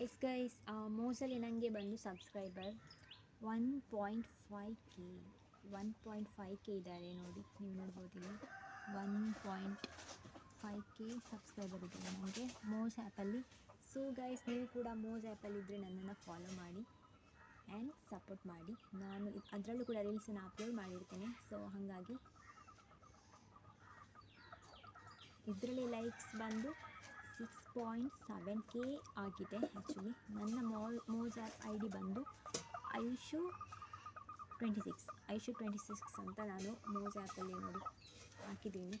Yes guys, ಮೋಸ್ಟಲ್ಲಿ ನನಗೆ ಬಂದು subscriber 1.5K 1.5K ಇದ್ದಾರೆ ನೋಡಿ. ನೀವು ನೋಡ್ಬೋದು ಇಲ್ಲಿ 1.5K ಸಬ್ಸ್ಕ್ರೈಬರ್ ಇದ್ದಾರೆ ನನಗೆ ಮೋಸ್ ಆ್ಯಪಲ್ಲಿ. ಸೊ ಗೈಸ್, ನೀವು ಕೂಡ ಮೋಸ್ ಆ್ಯಪಲ್ಲಿದ್ದರೆ ನನ್ನನ್ನು ಫಾಲೋ ಮಾಡಿ ಆ್ಯಂಡ್ ಸಪೋರ್ಟ್ ಮಾಡಿ. ನಾನು ಅದರಲ್ಲೂ ಕೂಡ ರೀಲ್ಸನ್ನು ಅಪ್ಲೋಡ್ ಮಾಡಿರ್ತೇನೆ. ಸೊ ಹಾಗಾಗಿ ಇದರಲ್ಲಿ ಲೈಕ್ಸ್ ಬಂದು 6.7K ಆಗಿದೆ. ಆ್ಯಕ್ಚುಲಿ ನನ್ನ ಮೋಸ್ ಆ್ಯಪ್ ಐ ಡಿ ಬಂದು ಐಶು26 ಅಂತ ನಾನು ಮೋಸ್ ಆ್ಯಪಲ್ಲಿ ನೋಡಿ ಹಾಕಿದ್ದೀನಿ.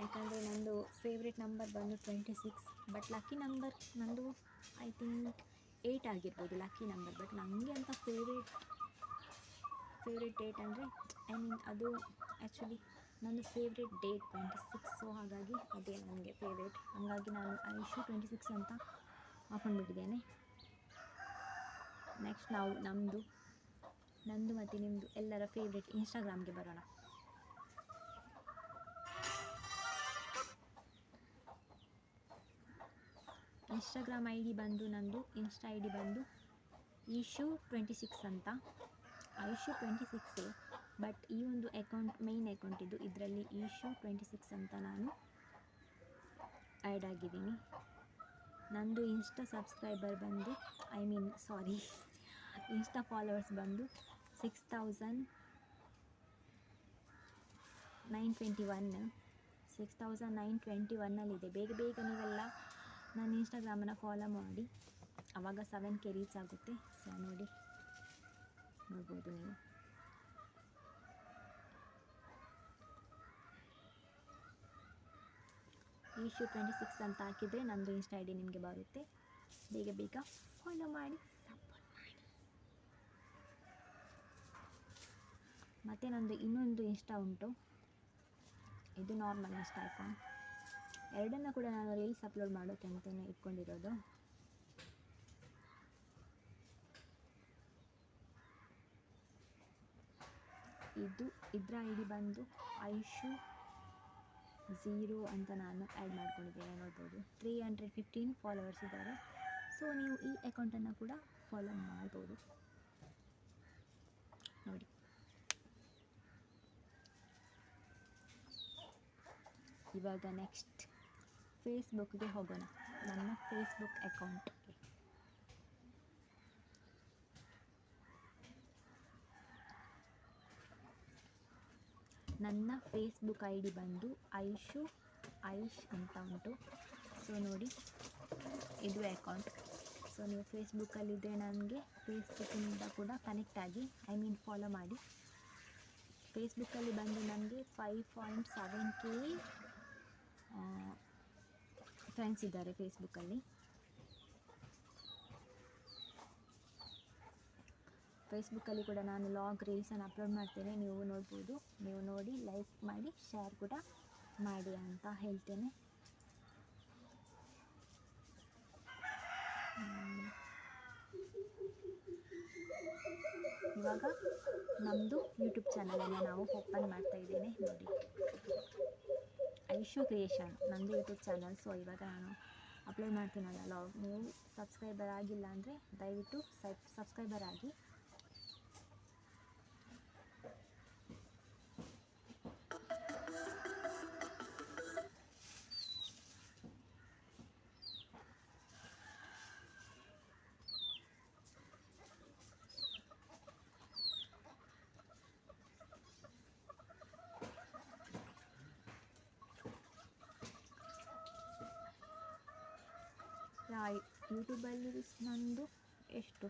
ಯಾಕಂದರೆ ನಂದು ಫೇವ್ರೆಟ್ ನಂಬರ್ ಬಂದು 26, ಬಟ್ ಲಕ್ಕಿ ನಂಬರ್ ನಂದು ಐ ಥಿಂಕ್ 8 ಆಗಿರ್ಬೋದು ಲಕ್ಕಿ ನಂಬರ್. ಬಟ್ ನನಗೆ ಅಂತ ಫೇವ್ರೇಟ್ ಡೇಟ್ ಅಂದರೆ ಅದು ಆ್ಯಕ್ಚುಲಿ ನನ್ನ ಫೇವ್ರೇಟ್ ಡೇಟ್ 26. ಸೊ ಹಾಗಾಗಿ ಅದೇ ನನಗೆ ಫೇವ್ರೇಟ್. ಹಾಗಾಗಿ ನಾನು ಐಶು26 ಅಂತ ಹಾಕೊಂಡ್ಬಿಟ್ಟಿದ್ದೇನೆ. ನೆಕ್ಸ್ಟ್ ನಾವು ನಂದು ಮತ್ತು ನಿಮ್ಮದು ಎಲ್ಲರ ಫೇವ್ರೇಟ್ ಇನ್ಸ್ಟಾಗ್ರಾಮ್ಗೆ ಬರೋಣ. ಇನ್ಸ್ಟಾಗ್ರಾಮ್ ಐ ಡಿ ಬಂದು ಇನ್ಸ್ಟಾ ಐ ಡಿ ಬಂದು ಐಶು26 ಅಂತ. ಐಶು26, ಬಟ್ ಈ ಒಂದು ಅಕೌಂಟ್ ಮೇಯ್ನ್ ಅಕೌಂಟ್ ಇದು. ಇದರಲ್ಲಿ ಐಶು26 ಅಂತ ನಾನು ಆ್ಯಡ್ ಆಗಿದ್ದೀನಿ. ನಂದು ಇನ್ಸ್ಟಾ ಸಬ್ಸ್ಕ್ರೈಬರ್ ಬಂದು ಇನ್ಸ್ಟಾ ಫಾಲೋವರ್ಸ್ ಬಂದು 6,921 ಬೇಗ ನೀವೆಲ್ಲ ನನ್ನ ಇನ್ಸ್ಟಾಗ್ರಾಮನ್ನು ಫಾಲೋ ಮಾಡಿ. ಆವಾಗ 7K ರೀಚ್ ಆಗುತ್ತೆ. ಸೊ ನೋಡ್ಬೋದು ನೀವು. ಐಶು26 ಅಂತ ಹಾಕಿದರೆ ನಮ್ಮದು ಇನ್ಸ್ಟಾ ಐ ಡಿ ನಿಮಗೆ ಬರುತ್ತೆ. ಬೇಗ ಫಾಲೋ ಮಾಡಿ, ಸಪೋರ್ಟ್ ಮಾಡಿ. ಮತ್ತು ನಂದು ಇನ್ನೊಂದು ಇನ್ಸ್ಟಾ ಉಂಟು, ಇದು ನಾರ್ಮಲ್ ಇನ್ಸ್ಟಾ ಅಕೌಂಟ್. ಎರಡನ್ನು ಕೂಡ ನಾನು ರೀಲ್ಸ್ ಅಪ್ಲೋಡ್ ಮಾಡೋಕ್ಕೆ ಅಂತಲೇ ಇಟ್ಕೊಂಡಿರೋದು. ಇದರ ಐ ಡಿ ಬಂದು ಐಶು0 ಅಂತ ನಾನು ಆ್ಯಡ್ ಮಾಡ್ಕೊಂಡಿದ್ದೇನೆ. ನೋಡ್ಬೋದು 315 ಫಾಲೋವರ್ಸ್ ಇದ್ದಾರೆ. ಸೊ ನೀವು ಈ ಅಕೌಂಟನ್ನು ಕೂಡ ಫಾಲೋ ಮಾಡ್ಬೋದು ನೋಡಿ. ಇವಾಗ ನೆಕ್ಸ್ಟ್ ಫೇಸ್ಬುಕ್ಗೆ ಹೋಗೋಣ. ನನ್ನ ಫೇಸ್ಬುಕ್ ಅಕೌಂಟ್ಗೆ ನನ್ನ ಫೇಸ್ಬುಕ್ ಐ ಡಿ ಬಂದು ಐಶ್ ಅಂತ ಉಂಟು. ಸೊ ನೋಡಿ, ಇದು ಅಕೌಂಟ್. ಸೊ ನೀವು ಫೇಸ್ಬುಕ್ಕಲ್ಲಿದ್ದರೆ ನನಗೆ ಫೇಸ್ಬುಕ್ಕಿಂದ ಕೂಡ ಕನೆಕ್ಟ್ ಆಗಿ ಫಾಲೋ ಮಾಡಿ. ಫೇಸ್ಬುಕ್ಕಲ್ಲಿ ಬಂದು ನನಗೆ 5.7K ಫ್ರೆಂಡ್ಸ್ ಇದ್ದಾರೆ ಫೇಸ್ಬುಕ್ಕಲ್ಲಿ. ಫೇಸ್ಬುಕ್ಕಲ್ಲಿ ಕೂಡ ನಾನು ಲಾಗ್ ರೀಲ್ಸನ್ನು ಅಪ್ಲೋಡ್ ಮಾಡ್ತೇನೆ. ನೀವು ನೋಡ್ಬೋದು. ನೀವು ನೋಡಿ ಲೈಕ್ ಮಾಡಿ, ಶೇರ್ ಕೂಡ ಮಾಡಿ ಅಂತ ಹೇಳ್ತೇನೆ. ಇವಾಗ ನಮ್ಮದು ಯೂಟ್ಯೂಬ್ ಚಾನಲನ್ನು ನಾವು ಓಪನ್ ಮಾಡ್ತಾ ಇದ್ದೇನೆ ನೋಡಿ. ಐಶು ಕ್ರಿಯೇಷನ್ ನಮ್ಮದು ಯೂಟ್ಯೂಬ್ ಚಾನಲ್. ಸೊ ಇವಾಗ ನಾನು ಅಪ್ಲೋಡ್ ಮಾಡ್ತೀನಲ್ಲ ಲಾಗ್. ನೀವು ಸಬ್ಸ್ಕ್ರೈಬರ್ ಆಗಿಲ್ಲ ಅಂದರೆ ದಯವಿಟ್ಟು ಸಬ್ಸ್ಕ್ರೈಬರ್ ಆಗಿ. ಯೂಟ್ಯೂಬಲ್ಲಿ ನಂದು ಎಷ್ಟು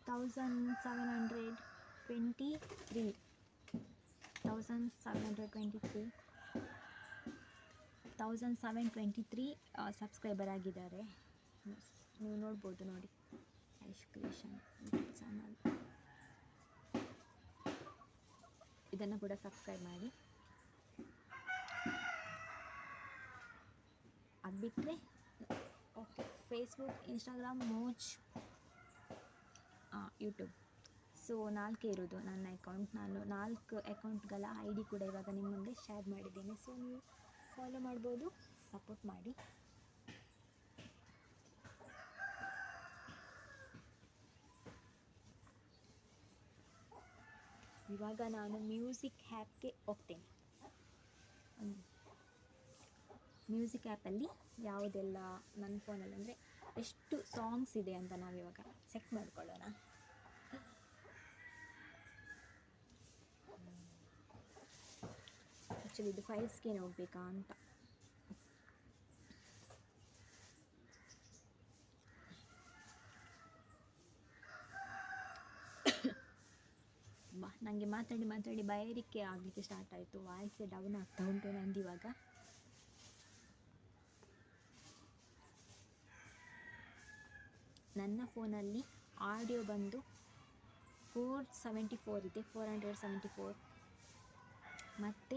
1723 ಸಬ್ಸ್ಕ್ರೈಬರ್ ಆಗಿದ್ದಾರೆ. ನೀವು ನೋಡ್ಬೋದು ನೋಡಿ, ಐಶು ಕ್ರಿಯೇಷನ್ ಯೂಟ್ಯೂಬ್ ಚಾನಲ್. ಇದನ್ನು ಕೂಡ ಸಬ್ಸ್ಕ್ರೈಬ್ ಮಾಡಿ. ಅದು ಬಿಟ್ಟರೆ ಓಕೆ, ಫೇಸ್ಬುಕ್, ಇನ್ಸ್ಟಾಗ್ರಾಮ್, ಮೋಜ್, ಯೂಟ್ಯೂಬ್. ಸೊ 4 ಇರೋದು ನನ್ನ ಅಕೌಂಟ್. ನಾನು 4 ಅಕೌಂಟ್ಗಳ ಐ ಡಿ ಕೂಡ ಇವಾಗ ನಿಮ್ಮ ಮುಂದೆ ಶೇರ್ ಮಾಡಿದ್ದೇನೆ. ಸೊ ನೀವು ಫಾಲೋ ಮಾಡ್ಬೋದು, ಸಪೋರ್ಟ್ ಮಾಡಿ. ಇವಾಗ ನಾನು ಮ್ಯೂಸಿಕ್ ಆ್ಯಪ್ಗೆ ಹೋಗ್ತೇನೆ. ಮ್ಯೂಸಿಕ್ ಆ್ಯಪಲ್ಲಿ ಯಾವುದೆಲ್ಲ ನನ್ನ ಫೋನಲ್ಲಿ ಅಂದರೆ ಎಷ್ಟು ಸಾಂಗ್ಸ್ ಇದೆ ಅಂತ ನಾವಿವಾಗ ಚೆಕ್ ಮಾಡ್ಕೊಳ್ಳೋಣ. ಆ್ಯಕ್ಚುಲಿ ಇದು ಫೈಲ್ಸ್ಗೆ ಹೋಗ್ಬೇಕಾ ಅಂತ. ನನಗೆ ಮಾತಾಡಿ ಮಾತಾಡಿ ಬಾಯಾರಿಕೆ ಆಗಲಿಕ್ಕೆ ಸ್ಟಾರ್ಟ್ ಆಯಿತು. ವಾಯ್ಸೇ ಡೌನ್ ಆಗ್ತಾ ಉಂಟು ನಂದು ಇವಾಗ. ನನ್ನ ಫೋನಲ್ಲಿ ಆಡಿಯೋ ಬಂದು 474 ಇದೆ, 474. ಮತ್ತು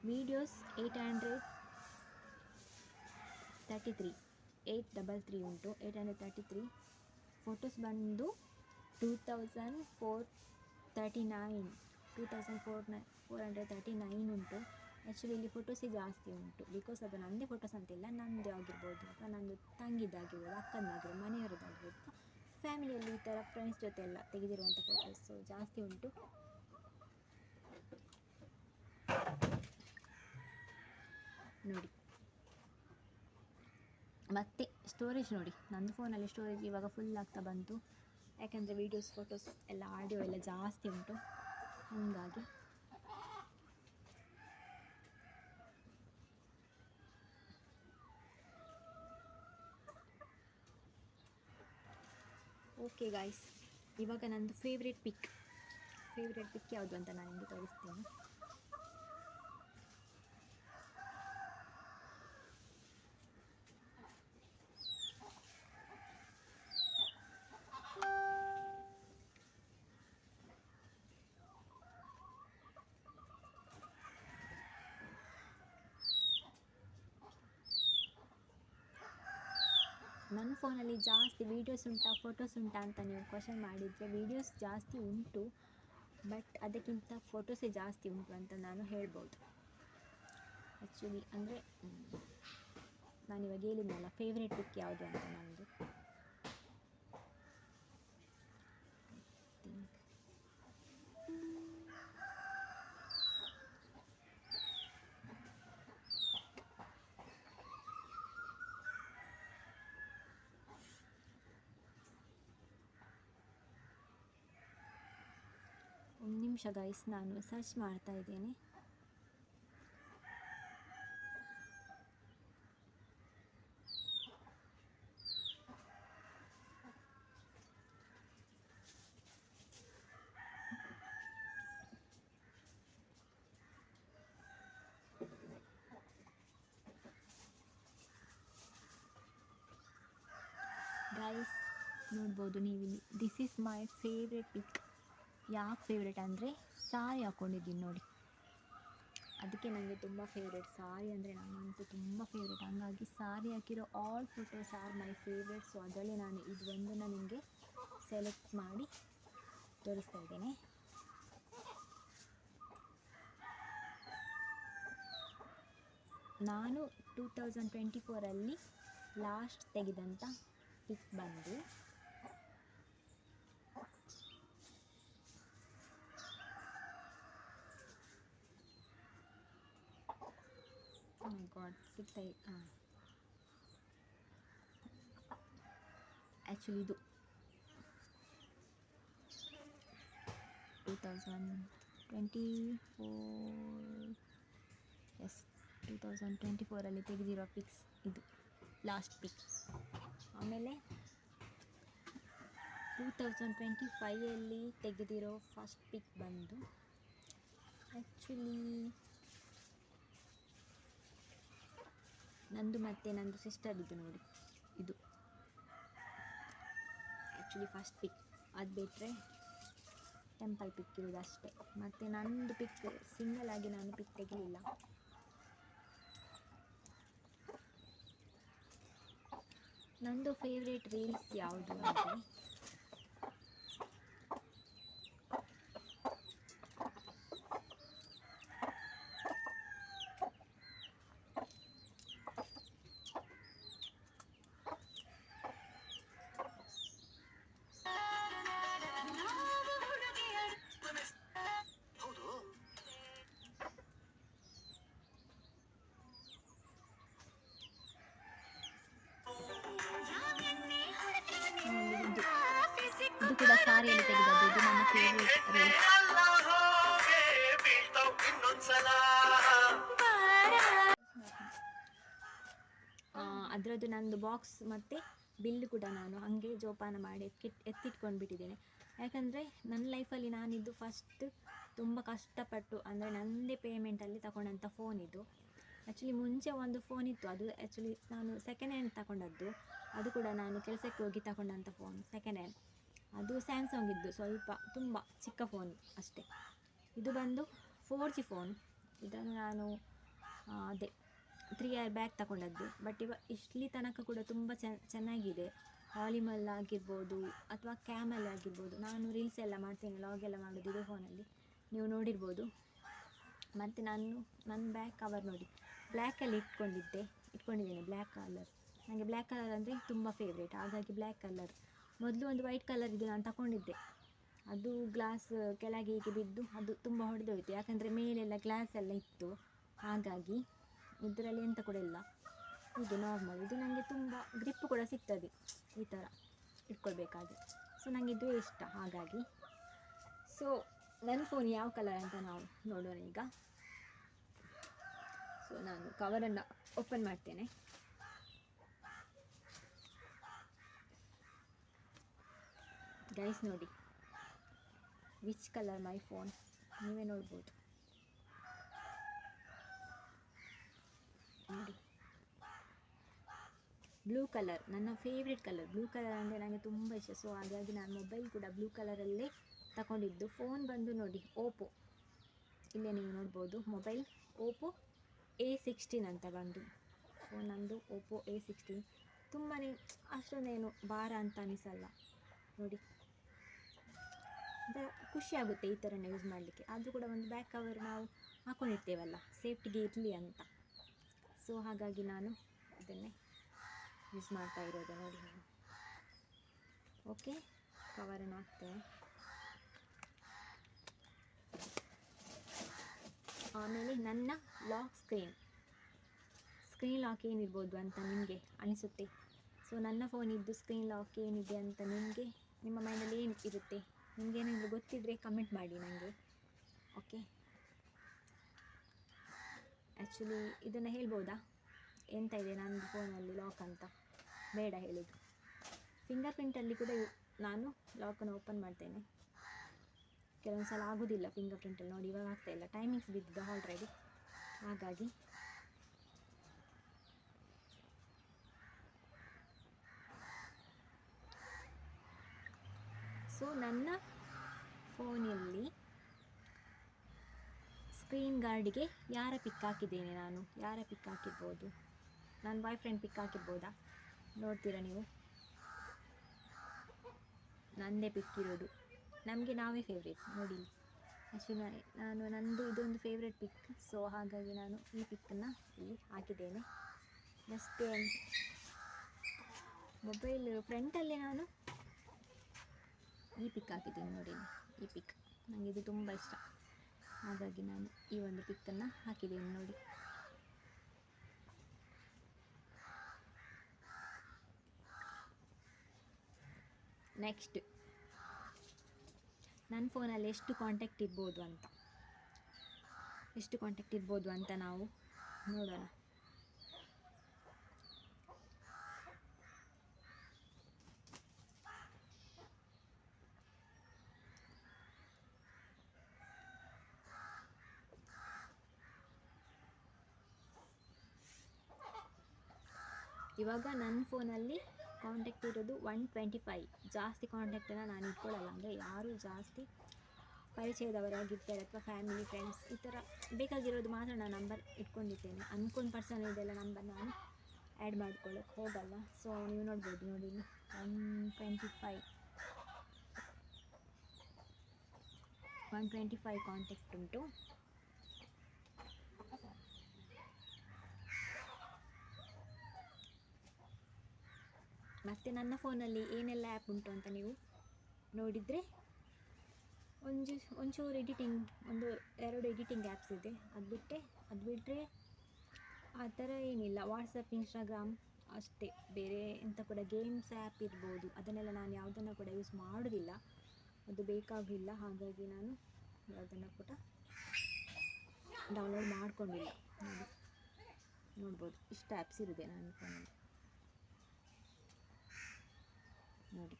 ವೀಡಿಯೋಸ್ 833 ಉಂಟು, 833. ಫೋಟೋಸ್ ಬಂದು 2439 ಉಂಟು. ಆ್ಯಕ್ಚುಲಿ ಇಲ್ಲಿ ಫೋಟೋಸೇ ಜಾಸ್ತಿ ಉಂಟು, ಬಿಕಾಸ್ ಅದು ನನ್ನದೇ ಫೋಟೋಸ್ ಅಂತಿಲ್ಲ, ನನ್ನದೇ ಆಗಿರ್ಬೋದು ಅಥವಾ ನಂದು ತಂಗಿದ್ದಾಗಿರ್ಬೋದು, ಅಕ್ಕಂದಾಗಿರ್ಬೋದು, ಮನೆಯವರದ್ದಾಗಿರ್ಬೋದು, ಫ್ಯಾಮಿಲಿಯಲ್ಲಿ ಈ ಥರ ಫ್ರೆಂಡ್ಸ್ ಜೊತೆ ಎಲ್ಲ ತೆಗೆದಿರುವಂಥ ಫೋಟೋಸು ಜಾಸ್ತಿ ಉಂಟು. ನೋಡಿ, ಮತ್ತು ಸ್ಟೋರೇಜ್ ನೋಡಿ, ನಂದು ಫೋನಲ್ಲಿ ಸ್ಟೋರೇಜ್ ಇವಾಗ ಫುಲ್ ಆಗ್ತಾ ಬಂತು. ಯಾಕೆಂದರೆ ವೀಡಿಯೋಸ್, ಫೋಟೋಸ್ ಎಲ್ಲ, ಆಡಿಯೋ ಎಲ್ಲ ಜಾಸ್ತಿ ಉಂಟು, ಹಾಗಾಗಿ. ಓಕೆ ಗಾಯ್ಸ್, ಇವಾಗ ನಂದು ಫೇವ್ರೆಟ್ ಪಿಕ್ ಯಾವುದು ಅಂತ ನಾನು ನಿಮಗೆ ತೋರಿಸ್ತೇನೆ. ನನ್ನ ಫೋನಲ್ಲಿ ಜಾಸ್ತಿ ವೀಡಿಯೋಸ್ ಉಂಟಾ ಫೋಟೋಸ್ ಉಂಟಾ ಅಂತ ನೀವು ಕ್ವಶನ್ ಮಾಡಿದರೆ, ವೀಡಿಯೋಸ್ ಜಾಸ್ತಿ ಉಂಟು, ಬಟ್ ಅದಕ್ಕಿಂತ ಫೋಟೋಸೇ ಜಾಸ್ತಿ ಉಂಟು ಅಂತ ನಾನು ಹೇಳ್ಬೋದು. ಆ್ಯಕ್ಚುಲಿ ಅಂದರೆ ನಾನಿವಾಗ ಹೇಳಿದ್ನಲ್ಲ ಫೇವ್ರೆಟ್ ಪಿಕ್ ಯಾವುದು ಅಂತ ನನ್ನದು. ಒಂದು ನಿಮಿಷ ಗೈಸ್, ನಾನು ಸರ್ಚ್ ಮಾಡ್ತಾ ಇದ್ದೇನೆ. ಗೈಸ್ ನೋಡ್ಬೋದು ನೀವಿಲ್ಲಿ, ದಿಸ್ ಈಸ್ ಮೈ ಫೇವ್ರೆಟ್ ಪಿಕ್. ಯಾಕೆ ಫೇವ್ರೆಟ್ ಅಂದರೆ ಸಾರಿ ಹಾಕ್ಕೊಂಡಿದ್ದೀನಿ ನೋಡಿ, ಅದಕ್ಕೆ ನನಗೆ ತುಂಬ ಫೇವ್ರೆಟ್. ಸಾರಿ ಅಂದರೆ ನನಗಂತೂ ತುಂಬ ಫೇವ್ರೆಟ್, ಹಂಗಾಗಿ ಸಾರಿ ಹಾಕಿರೋ all photos R my favourite. So ಅದರಲ್ಲಿ ನಾನು ಇದು ಒಂದನ್ನು ನಿಮಗೆ ಸೆಲೆಕ್ಟ್ ಮಾಡಿ ತೋರಿಸ್ತಾ ಇದ್ದೇನೆ. ನಾನು 2024 ಲಾಸ್ಟ್ ತೆಗೆದಂಥ ಪಿಕ್ ಬಂದು ಸಿಗ್ತಾ ಆ್ಯಕ್ಚುಲಿ ಇದು 2024 ತೆಗೆದಿರೋ ಪಿಕ್ಸ್, ಇದು ಲಾಸ್ಟ್ ಪಿಕ್. ಆಮೇಲೆ 2025 ತೆಗೆದಿರೋ ಫಸ್ಟ್ ಪಿಕ್ ಬಂದು ಆ್ಯಕ್ಚುಲಿ ನಂದು ಮತ್ತು ನಂದು ಸಿಸ್ಟರ್ದು ನೋಡಿ, ಇದು ಆ್ಯಕ್ಚುಲಿ ಫಸ್ಟ್ ಪಿಕ್. ಅದು ಬಿಟ್ಟರೆ ಟೆಂಪಲ್ ಪಿಕ್ ಇರೋದು ಅಷ್ಟೇ. ಮತ್ತು ನಂದು ಪಿಕ್ ಸಿಂಗಲ್ ಆಗಿ ನಾನು ಪಿಕ್ ತೆಗಲಿಲ್ಲ. ನಂದು ಫೇವ್ರೇಟ್ ರೀಲ್ಸ್ ಯಾವುದು ಅಂದರೆ ಕೂಡ ಸಾರಿಯಲ್ಲಿ ತೆಗೆದದ್ದು. ಇದು ನನ್ನ ಫೇವ್ರೆಟ್ ರೀಲ್ಸ್. ಅದರದ್ದು ನಂದು ಬಾಕ್ಸ್ ಮತ್ತು ಬಿಲ್ ಕೂಡ ನಾನು ಹಾಗೆ ಜೋಪಾನ ಮಾಡಿ ಎತ್ತಿಟ್ಕೊಂಡು ಬಿಟ್ಟಿದ್ದೇನೆ. ಯಾಕಂದರೆ ನನ್ನ ಲೈಫಲ್ಲಿ ನಾನಿದ್ದು ಫಸ್ಟ್ ತುಂಬ ಕಷ್ಟಪಟ್ಟು, ಅಂದರೆ ನನ್ನದೇ ಪೇಮೆಂಟಲ್ಲಿ ತಗೊಂಡಂಥ ಫೋನ್ ಇದು. ಆ್ಯಕ್ಚುಲಿ ಮುಂಚೆ ಒಂದು ಫೋನ್ ಇತ್ತು, ಅದು ಆ್ಯಕ್ಚುಲಿ ನಾನು ಸೆಕೆಂಡ್ ಹ್ಯಾಂಡ್ ತಗೊಂಡದ್ದು. ಅದು ಕೂಡ ನಾನು ಕೆಲಸಕ್ಕೆ ಹೋಗಿ ತಗೊಂಡಂಥ ಫೋನ್ ಸೆಕೆಂಡ್ ಹ್ಯಾಂಡ್. ಅದು ಸ್ಯಾಮ್ಸಂಗ್ ಇದ್ದು, ಸ್ವಲ್ಪ ತುಂಬ ಚಿಕ್ಕ ಫೋನ್ ಅಷ್ಟೇ. ಇದು ಬಂದು 4G ಫೋನ್. ಇದನ್ನು ನಾನು ಅದೇ 3 ಇಯರ್ ಬ್ಯಾಕ್ ತಗೊಂಡದ್ದು. ಬಟ್ ಇಲ್ಲಿ ತನಕ ಕೂಡ ತುಂಬ ಚೆನ್ನಾಗಿದೆ. ವಾಲ್ಯೂಮಲ್ಲಿ ಆಗಿರ್ಬೋದು ಅಥವಾ ಕ್ಯಾಮಲ್ಲಿ ಆಗಿರ್ಬೋದು. ನಾನು ರೀಲ್ಸ್ ಎಲ್ಲ ಮಾಡ್ತೇನೆ, ಲಾಗ್ ಎಲ್ಲ ಮಾಡೋದು ಇದೇ ಫೋನಲ್ಲಿ, ನೀವು ನೋಡಿರ್ಬೋದು. ಮತ್ತು ನನ್ನ ಬ್ಯಾಕ್ ಕವರ್ ನೋಡಿ, ಬ್ಲ್ಯಾಕಲ್ಲಿ ಇಟ್ಕೊಂಡಿದ್ದೇನೆ ಬ್ಲ್ಯಾಕ್ ಕಲರ್. ನನಗೆ ಬ್ಲ್ಯಾಕ್ ಕಲರ್ ಅಂದರೆ ತುಂಬ ಫೇವ್ರೇಟ್, ಹಾಗಾಗಿ ಬ್ಲ್ಯಾಕ್ ಕಲರ್. ಮೊದಲು ಒಂದು ವೈಟ್ ಕಲರ್ ಇದು ನಾನು ತಗೊಂಡಿದ್ದೆ, ಅದು ಗ್ಲಾಸ್ ಕೆಳಗೆ ಹೀಗೆ ಬಿದ್ದು ಅದು ತುಂಬ ಹೊಡೆದೋಯ್ತು. ಯಾಕಂದರೆ ಮೇಲೆಲ್ಲ ಗ್ಲಾಸ್ ಎಲ್ಲ ಇತ್ತು, ಹಾಗಾಗಿ ಇದರಲ್ಲಿ ಎಂತ ಕೂಡ ಇಲ್ಲ, ಹೀಗೆ ನಾರ್ಮಲ್. ಇದು ನನಗೆ ತುಂಬ ಗ್ರಿಪ್ ಕೂಡ ಸಿಗ್ತದೆ ಈ ಥರ ಇಟ್ಕೊಳ್ಬೇಕಾದ್ರೆ. ಸೊ ನನಗೆ ಇದು ಇಷ್ಟ, ಹಾಗಾಗಿ. ಸೊ ನನ್ನ ಫೋನ್ ಯಾವ ಕಲರ್ ಅಂತ ನಾವು ನೋಡೋಣ ಈಗ. ಸೊ ನಾನು ಕವರನ್ನು ಓಪನ್ ಮಾಡ್ತೇನೆ. ಗೈಸ್ ನೋಡಿ, ವಿಚ್ ಕಲರ್ ಮೈ ಫೋನ್, ನೀವೇ ನೋಡ್ಬೋದು ನೋಡಿ. ಬ್ಲೂ ಕಲರ್ ನನ್ನ ಫೇವ್ರೆಟ್ ಕಲರ್. ಬ್ಲೂ ಕಲರ್ ಅಂದರೆ ನನಗೆ ತುಂಬ ಇಷ್ಟ. ಸೊ ಹಾಗಾಗಿ ನಾನು ಮೊಬೈಲ್ ಕೂಡ ಬ್ಲೂ ಕಲರಲ್ಲೇ ತಗೊಂಡಿದ್ದು. ಫೋನ್ ಬಂದು ನೋಡಿ ಓಪೋ, ಇಲ್ಲೇ ನೀವು ನೋಡ್ಬೋದು ಮೊಬೈಲ್ ಓಪೋ A16 ಅಂತ ಬಂದು ಫೋನ್. ನಂದು ಓಪೋ A16. ತುಂಬಾ ಅಷ್ಟೊಂದೇನು ಭಾರ ಅಂತ ಅನಿಸಲ್ಲ ನೋಡಿ. ಖುಷಿಯಾಗುತ್ತೆ ಈ ಥರನೇ ಯೂಸ್ ಮಾಡಲಿಕ್ಕೆ. ಆದರೂ ಕೂಡ ಒಂದು ಬ್ಯಾಕ್ ಕವರ್ ನಾವು ಹಾಕ್ಕೊಂಡಿರ್ತೇವಲ್ಲ, ಸೇಫ್ಟಿಗೆ ಇರಲಿ ಅಂತ. ಸೊ ಹಾಗಾಗಿ ನಾನು ಇದನ್ನೇ ಯೂಸ್ ಮಾಡ್ತಾ ಇರೋದು ನೋಡಿ ನಾನು. ಓಕೆ, ಕವರನ್ನು ಹಾಕ್ತೇನೆ. ಆಮೇಲೆ ನನ್ನ ಲಾಕ್ ಸ್ಕ್ರೀನ್ ಲಾಕ್ ಏನಿರ್ಬೋದು ಅಂತ ನಿಮಗೆ ಅನಿಸುತ್ತೆ. ಸೊ ನನ್ನ ಫೋನಿದ್ದು ಸ್ಕ್ರೀನ್ ಲಾಕ್ ಏನಿದೆ ಅಂತ ನಿಮ್ಮ ಮೈಂಡಲ್ಲಿ ಏನು ಇರುತ್ತೆ, ನಿಮಗೇನಾದರೂ ಗೊತ್ತಿದ್ದರೆ ಕಮೆಂಟ್ ಮಾಡಿ ನನಗೆ. ಓಕೆ, ಆ್ಯಕ್ಚುಲಿ ಇದನ್ನು ಹೇಳ್ಬೋದಾ ಎಂತ ಇದೆ ನನ್ನ ಫೋನಲ್ಲಿ ಲಾಕ್ ಅಂತ? ಬೇಡ ಹೇಳೋದು. ಫಿಂಗರ್ ಪ್ರಿಂಟಲ್ಲಿ ಕೂಡ ನಾನು ಲಾಕನ್ನು ಓಪನ್ ಮಾಡ್ತೇನೆ. ಕೆಲವೊಂದು ಸಲ ಆಗೋದಿಲ್ಲ ಫಿಂಗರ್ ಪ್ರಿಂಟಲ್ಲಿ. ನೋಡಿ, ಇವಾಗ ಆಗ್ತಾಯಿಲ್ಲ, ಟೈಮಿಂಗ್ಸ್ ಬಿದ್ದಿದ್ದು ಆಲ್ರೆಡಿ, ಹಾಗಾಗಿ. ಸೊ ನನ್ನ ಫೋನಲ್ಲಿ ಸ್ಕ್ರೀನ್ ಗಾರ್ಡಿಗೆ ಯಾರ ಪಿಕ್ ಹಾಕಿದ್ದೇನೆ ನಾನು? ಯಾರ ಪಿಕ್ ಹಾಕಿರ್ಬೋದು? ನನ್ನ ಬಾಯ್ ಫ್ರೆಂಡ್ ಪಿಕ್ ಹಾಕಿರ್ಬೋದಾ? ನೋಡ್ತೀರಾ ನೀವು, ನನ್ನದೇ ಪಿಕ್ ಇರೋದು. ನಮಗೆ ನಾವೇ ಫೇವ್ರೇಟ್ ನೋಡಿ. ಆ್ಯಕ್ಚುಲಿ ನಂದು ಇದೊಂದು ಫೇವ್ರೇಟ್ ಪಿಕ್. ಸೊ ಹಾಗಾಗಿ ನಾನು ಈ ಪಿಕ್ಕನ್ನು ಇಲ್ಲಿ ಹಾಕಿದ್ದೇನೆ. ಜಸ್ಟ್ ಮೊಬೈಲ್ ಫ್ರಂಟಲ್ಲಿ ನಾನು ಈ ಪಿಕ್ ಹಾಕಿದ್ದೀನಿ ನೋಡಿ. ಈ ಪಿಕ್ ನನಗೆ ಇದು ತುಂಬ ಇಷ್ಟ, ಹಾಗಾಗಿ ನಾನು ಈ ಒಂದು ಪಿಕ್ಕನ್ನು ಹಾಕಿದ್ದೀನಿ ನೋಡಿ. ನೆಕ್ಸ್ಟ್, ನನ್ನ ಫೋನಲ್ಲಿ ಎಷ್ಟು ಕಾಂಟ್ಯಾಕ್ಟ್ ಇರ್ಬೋದು ಅಂತ ನಾವು ನೋಡೋಣ. ಇವಾಗ ನನ್ನ ಫೋನಲ್ಲಿ ಕಾಂಟ್ಯಾಕ್ಟ್ ಇರೋದು 125. ಜಾಸ್ತಿ ಕಾಂಟ್ಯಾಕ್ಟನ್ನು ನಾನು ಇಟ್ಕೊಳ್ಳಲ್ಲ, ಅಂದರೆ ಯಾರು ಜಾಸ್ತಿ ಪರಿಚಯದವರಾಗಿರ್ತಾರೆ ಅಥವಾ ಫ್ಯಾಮಿಲಿ ಫ್ರೆಂಡ್ಸ್ ಈ ಥರ ಬೇಕಾಗಿರೋದು ಮಾತ್ರ ನಾನು ನಂಬರ್ ಇಟ್ಕೊಂಡಿರ್ತೇನೆ. ಅನ್ಕೊಂಡ್ ಪರ್ಸನ್ ಇದೆಲ್ಲ ನಂಬರ್ ನಾನು ಆ್ಯಡ್ ಮಾಡ್ಕೊಳ್ಳೋಕೆ ಹೋಗಲ್ಲ. ಸೊ ನೀವು ನೋಡ್ಬೋದು ನೋಡಿ, 125 ಕಾಂಟ್ಯಾಕ್ಟ್ ಉಂಟು. ಮತ್ತು ನನ್ನ ಫೋನಲ್ಲಿ ಏನೆಲ್ಲ ಆ್ಯಪ್ ಉಂಟು ಅಂತ ನೀವು ನೋಡಿದರೆ, ಒಂಚೂರು ಎಡಿಟಿಂಗ್, 1-2 ಎಡಿಟಿಂಗ್ ಆ್ಯಪ್ಸ್ ಇದೆ. ಅದು ಬಿಟ್ಟರೆ ಆ ಥರ ಏನಿಲ್ಲ. ವಾಟ್ಸಪ್, ಇನ್ಸ್ಟಾಗ್ರಾಮ್ ಅಷ್ಟೇ. ಬೇರೆ ಎಂತ ಕೂಡ ಗೇಮ್ಸ್ ಆ್ಯಪ್ ಇರ್ಬೋದು, ಅದನ್ನೆಲ್ಲ ನಾನು ಯಾವುದನ್ನು ಕೂಡ ಯೂಸ್ ಮಾಡೋದಿಲ್ಲ, ಅದು ಬೇಕಾಗಿಲ್ಲ. ಹಾಗಾಗಿ ನಾನು ಯಾವುದನ್ನು ಕೂಡ ಡೌನ್ಲೋಡ್ ಮಾಡ್ಕೊಂಡಿಲ್ಲ. ನೋಡ್ಬೋದು, ಇಷ್ಟು ಆ್ಯಪ್ಸ್ ಇರುತ್ತೆ ನನ್ನ ಫೋನಲ್ಲಿ ನೋಡಿ.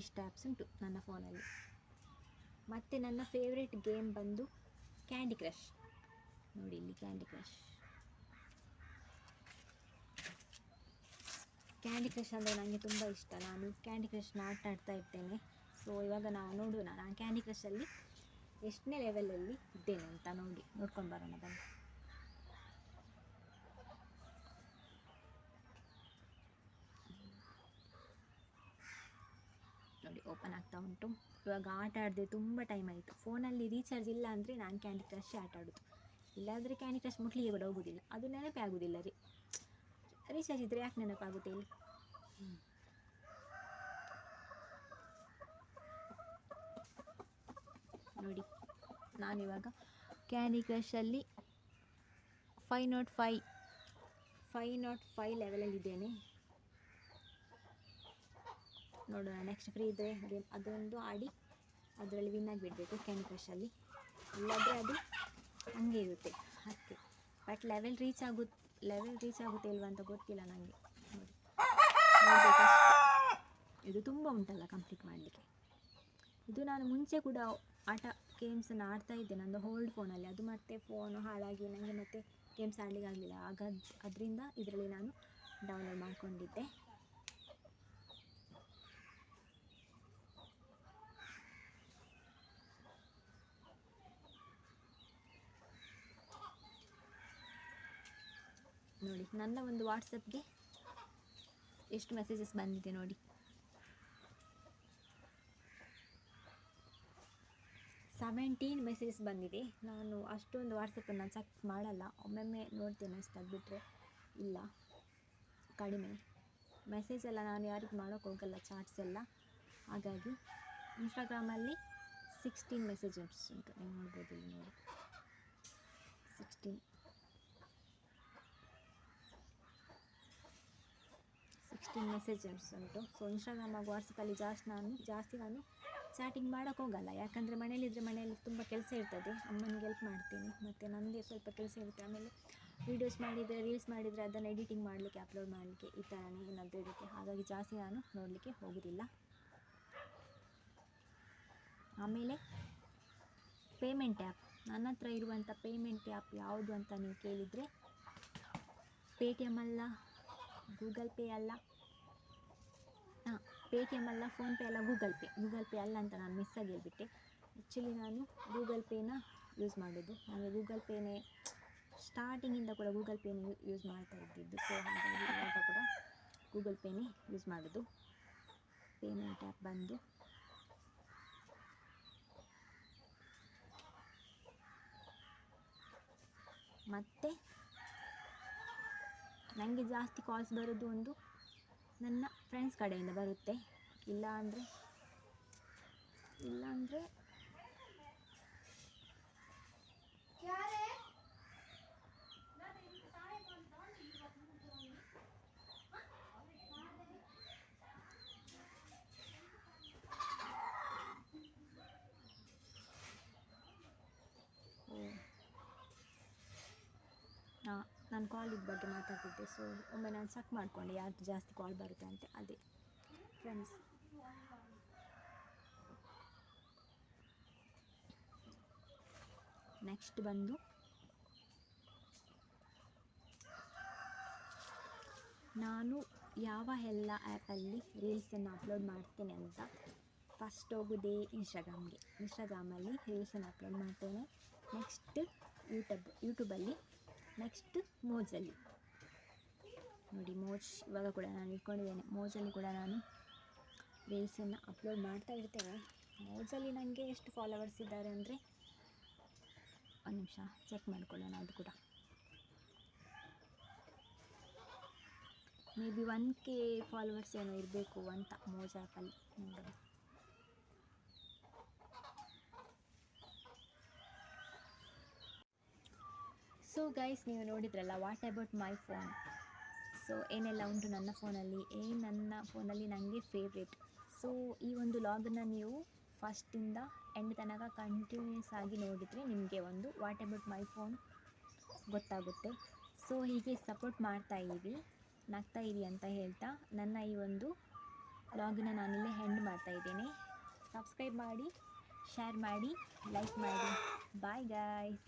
ಇಷ್ಟು ಆ್ಯಪ್ಸ್ ಉಂಟು ನನ್ನ ಫೋನಲ್ಲಿ. ಮತ್ತು ನನ್ನ ಫೇವ್ರೆಟ್ ಗೇಮ್ ಬಂದು ಕ್ಯಾಂಡಿ ಕ್ರಶ್. ನೋಡಿ ಇಲ್ಲಿ ಕ್ಯಾಂಡಿ ಕ್ರಶ್ ಅಂದರೆ ನನಗೆ ತುಂಬ ಇಷ್ಟ. ನಾನು ಕ್ಯಾಂಡಿ ಕ್ರಶ್ನ ಆಡ್ತಾ ಇರ್ತೇನೆ. ಸೊ ಇವಾಗ ನಾವು ನೋಡೋಣ ನಾನು ಕ್ಯಾಂಡಿ ಕ್ರಶಲ್ಲಿ ಎಷ್ಟನೇ ಲೆವೆಲಲ್ಲಿ ಇದ್ದೇನೆ ಅಂತ ನೋಡ್ಕೊಂಡು ಬರೋಣ ಬನ್ನಿ. ನೋಡಿ ಓಪನ್ ಆಗ್ತಾ ಉಂಟು. ಇವಾಗ ಆಟ ಆಡದೆ ತುಂಬ ಟೈಮ್ ಆಯಿತು. ಫೋನಲ್ಲಿ ರೀಚಾರ್ಜ್ ಇಲ್ಲ ಅಂದರೆ ನಾನು ಕ್ಯಾಂಡಿ ಕ್ರಶ್ ಆಟ ಆಡೋದು, ಇಲ್ಲಾಂದರೆ ಕ್ಯಾಂಡಿ ಕ್ರಶ್ ಮುಟ್ಲಿಗೆ ಕೂಡ ಹೋಗೋದಿಲ್ಲ. ಅದು ನೆನಪೇ ಆಗೋದಿಲ್ಲ ರೀಚಾರ್ಜ್ ಇದ್ದರೆ ಯಾಕೆ ನೆನಪಾಗುತ್ತೆ ಇಲ್ಲಿ. ನೋಡಿ ನಾನಿವಾಗ ಕ್ಯಾಂಡಿ ಕ್ರಶಲ್ಲಿ 505 ಲೆವೆಲಲ್ಲಿದ್ದೇನೆ. ನೋಡೋಣ ನೆಕ್ಸ್ಟ್ ಫ್ರೀ ಇದ್ದರೆ ಗೇಮ್ ಅದೊಂದು ಆಡಿ ಅದರಲ್ಲಿ ವಿನ್ ಆಗಿಬಿಡಬೇಕು ಕ್ಯಾಂಡಿ ಕ್ರಶಲ್ಲಿ. ಇಲ್ಲಾದರೆ ಅದು ಹಂಗೆ ಇರುತ್ತೆ ಅದಕ್ಕೆ. ಬಟ್ ಲೆವೆಲ್ ರೀಚ್ ಆಗುತ್ತೆ ಇಲ್ವಾ ಅಂತ ಗೊತ್ತಿಲ್ಲ ನನಗೆ. ನೋಡಿ ಇದು ತುಂಬ ಉಂಟಲ್ಲ ಕಂಪ್ಲೀಟ್ ಮಾಡಲಿಕ್ಕೆ. ಇದು ನಾನು ಮುಂಚೆ ಕೂಡ ಗೇಮ್ಸನ್ನು ಆಡ್ತಾ ಇದ್ದೆ ನಂದು ಓಲ್ಡ್ ಫೋನಲ್ಲಿ. ಅದು ಮತ್ತೆ ಫೋನು ಹಾಳಾಗಿ ನನಗೆ ಮತ್ತೆ ಗೇಮ್ಸ್ ಆಡಲಿಕ್ಕೆ ಆಗಲಿಲ್ಲ. ಅದರಿಂದ ಇದರಲ್ಲಿ ನಾನು ಡೌನ್ಲೋಡ್ ಮಾಡಿಕೊಂಡಿದ್ದೆ. ನೋಡಿ ನನ್ನ ಒಂದು ವಾಟ್ಸಪ್ಗೆ ಎಷ್ಟು ಮೆಸೇಜಸ್ ಬಂದಿದೆ ನೋಡಿ. 17 ಮೆಸೇಜಸ್ ಬಂದಿದೆ. ನಾನು ಅಷ್ಟೊಂದು ವಾಟ್ಸಪ್ಪನ್ನು ಚೆಕ್ ಮಾಡಲ್ಲ, ಒಮ್ಮೊಮ್ಮೆ ನೋಡ್ತೇನೆ ಅಷ್ಟು. ಅದು ಬಿಟ್ಟರೆ ಇಲ್ಲ, ಕಡಿಮೆ ಮೆಸೇಜ್ ಎಲ್ಲ ನಾನು ಯಾರಿಗೂ ಮಾಡೋಕ್ಕೆ ಹೋಗಲ್ಲ, ಚಾಟ್ಸ್ ಎಲ್ಲ. ಹಾಗಾಗಿ ಇನ್ಸ್ಟಾಗ್ರಾಮಲ್ಲಿ 16 ಮೆಸೇಜಸ್ ಉಂಟು, ನೀವು ನೋಡ್ಬೋದು ಇಲ್ಲಿ ನೋಡಿ 16 ಮೆಸೇಜಸ್ ಉಂಟು. ಸೊ ಇನ್ಸ್ಟಾಗ್ರಾಮ್ ಹಾಗೂ ವಾಟ್ಸಪ್ಪಲ್ಲಿ ಜಾಸ್ತಿ ನಾನು ಚಾಟಿಂಗ್ ಮಾಡೋಕ್ಕೆ ಹೋಗಲ್ಲ. ಯಾಕಂದರೆ ಮನೇಲಿ ತುಂಬ ಕೆಲಸ ಇರ್ತದೆ. ಅಮ್ಮನಿಗೆ ಹೆಲ್ಪ್ ಮಾಡ್ತೀನಿ, ಮತ್ತು ನನಗೆ ಸ್ವಲ್ಪ ಕೆಲಸ ಇರುತ್ತೆ. ಆಮೇಲೆ ವೀಡಿಯೋಸ್ ಮಾಡಿದರೆ, ರೀಲ್ಸ್ ಮಾಡಿದರೆ ಅದನ್ನು ಎಡಿಟಿಂಗ್ ಮಾಡಲಿಕ್ಕೆ, ಅಪ್ಲೋಡ್ ಮಾಡಲಿಕ್ಕೆ, ಈ ಥರನೇ ಏನಾದರೂ ಇರುತ್ತೆ. ಹಾಗಾಗಿ ಜಾಸ್ತಿ ನಾನು ನೋಡಲಿಕ್ಕೆ ಹೋಗೋದಿಲ್ಲ. ಆಮೇಲೆ ಪೇಮೆಂಟ್ ಆ್ಯಪ್, ನನ್ನ ಹತ್ರ ಇರುವಂಥ ಪೇಮೆಂಟ್ ಆ್ಯಪ್ ಯಾವುದು ಅಂತ ನೀವು ಕೇಳಿದರೆ, ಪೇಟಿಎಮ್ ಅಲ್ಲ, ಗೂಗಲ್ ಪೇ ಅಲ್ಲ, ಪೇಟಿಎಮ್ ಅಲ್ಲ, ಫೋನ್ಪೇ ಅಲ್ಲ, ಗೂಗಲ್ ಪೇ ಅಲ್ಲ ಅಂತ ನಾನು ಮಿಸ್ಸಾಗಿ ಹೇಳ್ಬಿಟ್ಟೆ. ಆ್ಯಕ್ಚುಲಿ ನಾನು ಗೂಗಲ್ ಪೇನ ಯೂಸ್ ಮಾಡೋದು. ನನಗೆ ಗೂಗಲ್ ಪೇನೇ ಸ್ಟಾರ್ಟಿಂಗಿಂದ ಕೂಡ ಗೂಗಲ್ ಪೇನೇ ಯೂಸ್ ಮಾಡ್ತಾ ಇದ್ದಿದ್ದು. ಸೊ ಹಾಗಾಗಿ ಇವಾಗ ಕೂಡ ಗೂಗಲ್ ಪೇನೇ ಯೂಸ್ ಮಾಡೋದು. ಪೇಮೆಂಟ್ ಆ್ಯಪ್ ಬಂದು ಮತ್ತು ನನಗೆ ಜಾಸ್ತಿ ಕಾಲ್ಸ್ ಬರೋದು ಒಂದು ನನ್ನ ಫ್ರೆಂಡ್ಸ್ ಕಡೆಯಿಂದ ಬರುತ್ತೆ. ಇಲ್ಲ ಅಂದರೆ ನಾನು ಕಾಲಿನ ಬಗ್ಗೆ ಮಾತಾಡ್ತಿದ್ದೆ. ಸೊ ಒಮ್ಮೆ ನಾನು ಚೆಕ್ ಮಾಡಿಕೊಂಡೆ ಯಾರ್ದು ಜಾಸ್ತಿ ಕಾಲ್ ಬರುತ್ತೆ ಅಂತ. ಅದೇ ಫ್ರೆಂಡ್ಸ್. ನೆಕ್ಸ್ಟ್ ಬಂದು ನಾನು ಯಾವ ಎಲ್ಲ ಆ್ಯಪಲ್ಲಿ ರೀಲ್ಸನ್ನು ಅಪ್ಲೋಡ್ ಮಾಡ್ತೇನೆ ಅಂತ ಫಸ್ಟ್ ಹೋಗೋದೇ ಇನ್ಸ್ಟಾಗ್ರಾಮಲ್ಲಿ ರೀಲ್ಸನ್ನು ಅಪ್ಲೋಡ್ ಮಾಡ್ತೇನೆ. ನೆಕ್ಸ್ಟ್ ಯೂಟ್ಯೂಬಲ್ಲಿ, ನೆಕ್ಸ್ಟ್ ಮೋಜಲ್ಲಿ. ನೋಡಿ ಮೋಜ್ ಇವಾಗ ಕೂಡ ನಾನು ಇಟ್ಕೊಂಡಿದ್ದೇನೆ. ಮೋಜಲ್ಲಿ ಕೂಡ ನಾನು ರೀಲ್ಸನ್ನು ಅಪ್ಲೋಡ್ ಮಾಡ್ತಾ ಇರ್ತೇನೆ. ಮೋಜಲ್ಲಿ ನನಗೆ ಎಷ್ಟು ಫಾಲೋವರ್ಸ್ ಇದ್ದಾರೆ ಅಂದರೆ, ಒಂದು ನಿಮಿಷ ಚೆಕ್ ಮಾಡ್ಕೊಳ್ಳೋಣ. ಅದು ಕೂಡ ಮೇ ಬಿ 1K ಫಾಲೋವರ್ಸ್ ಏನೋ ಇರಬೇಕು ಅಂತ ಮೋಜ್ ಆ್ಯಪಲ್ಲಿ. ನೋಡೋಣ. ಸೊ ಗೈಸ್, ನೀವು ನೋಡಿದ್ರಲ್ಲ what about my phone. So ಏನೆಲ್ಲ ಉಂಟು ನನ್ನ ಫೋನಲ್ಲಿ, ನನ್ನ ಫೋನಲ್ಲಿ ನನಗೆ ಫೇವ್ರೇಟ್. ಸೊ ಈ ಒಂದು ಲಾಗನ್ನು ನೀವು ಫಸ್ಟಿಂದ ಎಂಡ್ ತನಕ ಕಂಟಿನ್ಯೂಸ್ ಆಗಿ ನೋಡಿದರೆ ನಿಮಗೆ ಒಂದು ವಾಟ್ ಅಬೌಟ್ ಮೈ ಫೋನ್ ಗೊತ್ತಾಗುತ್ತೆ. ಸೊ ಹೀಗೆ ಸಪೋರ್ಟ್ ಮಾಡ್ತಾ ಇರಿ, ನಗ್ತಾ ಇರಿ ಅಂತ ಹೇಳ್ತಾ ನನ್ನ ಈ ಒಂದು ಲಾಗನ್ನು ನಾನಿಲ್ಲೇ ಎಂಡ್ ಮಾಡ್ತಾ ಇದ್ದೇನೆ. ಸಬ್ಸ್ಕ್ರೈಬ್ ಮಾಡಿ, ಶೇರ್ ಮಾಡಿ, ಲೈಕ್ ಮಾಡಿ. Bye guys.